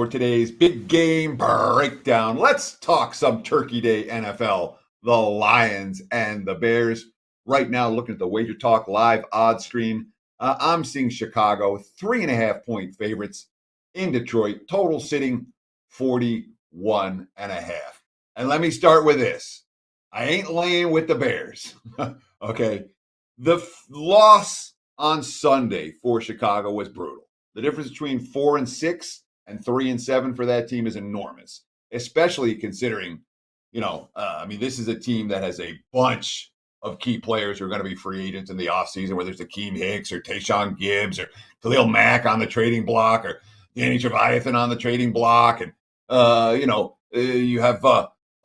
for today's big game breakdown. Let's talk some Turkey Day NFL. The Lions and the Bears. Right now, looking at the WagerTalk live odds screen, I'm seeing Chicago 3.5-point favorites in Detroit. Total sitting 41.5. And let me start with this. I ain't laying with the Bears. Okay. The loss on Sunday for Chicago was brutal. The difference between 4-6 and 3-7 for that team is enormous, especially considering, this is a team that has a bunch of key players who are going to be free agents in the offseason, whether it's Akeem Hicks or Tayshaun Gibbs or Khalil Mack on the trading block or Danny Trevathan on the trading block. And, you have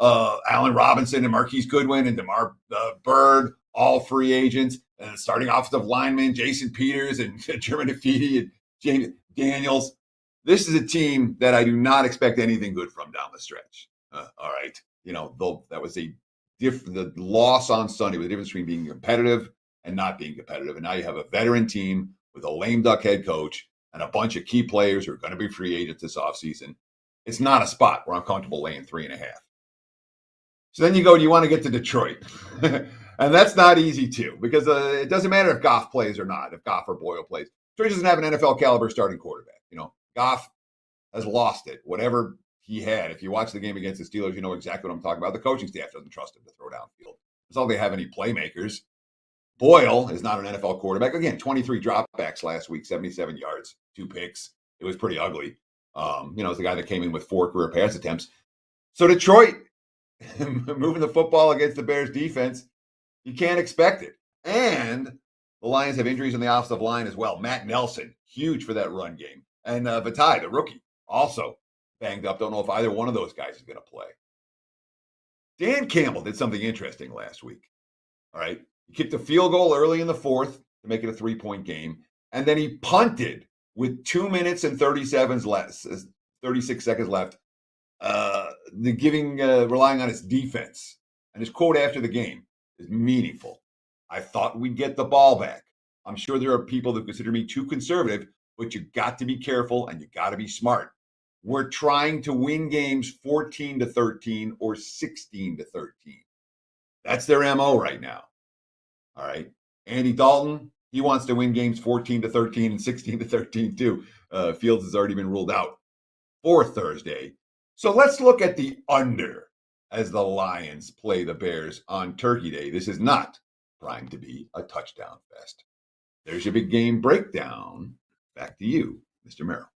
Allen Robinson and Marquise Goodwin and DeMar Byrd, all free agents. And starting offensive linemen, Jason Peters and German Ifedi and James Daniels. This is a team that I do not expect anything good from down the stretch. All right. That was the loss on Sunday was the difference between being competitive and not being competitive. And now you have a veteran team with a lame duck head coach and a bunch of key players who are going to be free agents this offseason. It's not a spot where I'm comfortable laying 3.5. So then you go, do you want to get to Detroit? And that's not easy too, because it doesn't matter if Goff plays or not, if Goff or Boyle plays. Detroit doesn't have an NFL caliber starting quarterback. Goff has lost it, whatever he had. If you watch the game against the Steelers, you know exactly what I'm talking about. The coaching staff doesn't trust him to throw downfield. It's not like they have any playmakers. Boyle is not an NFL quarterback. Again, 23 dropbacks last week, 77 yards, 2 picks. It was pretty ugly. It's the guy that came in with 4 career pass attempts. So Detroit, moving the football against the Bears defense, you can't expect it. And the Lions have injuries on the offensive line as well. Matt Nelson, huge for that run game. And Vitae, the rookie, also banged up. Don't know if either one of those guys is going to play. Dan Campbell did something interesting last week. All right. He kicked a field goal early in the fourth to make it a 3-point game. And then he punted with 2 minutes and 36 seconds left, relying on his defense. And his quote after the game is meaningful. I thought we'd get the ball back. I'm sure there are people that consider me too conservative, but you got to be careful and you got to be smart. We're trying to win games 14-13 or 16-13. That's their MO right now. All right. Andy Dalton, he wants to win games 14-13 and 16-13 too. Fields has already been ruled out for Thursday. So let's look at the under as the Lions play the Bears on Turkey Day. This is not primed to be a touchdown fest. There's your big game breakdown. Back to you, Mr. Merrill.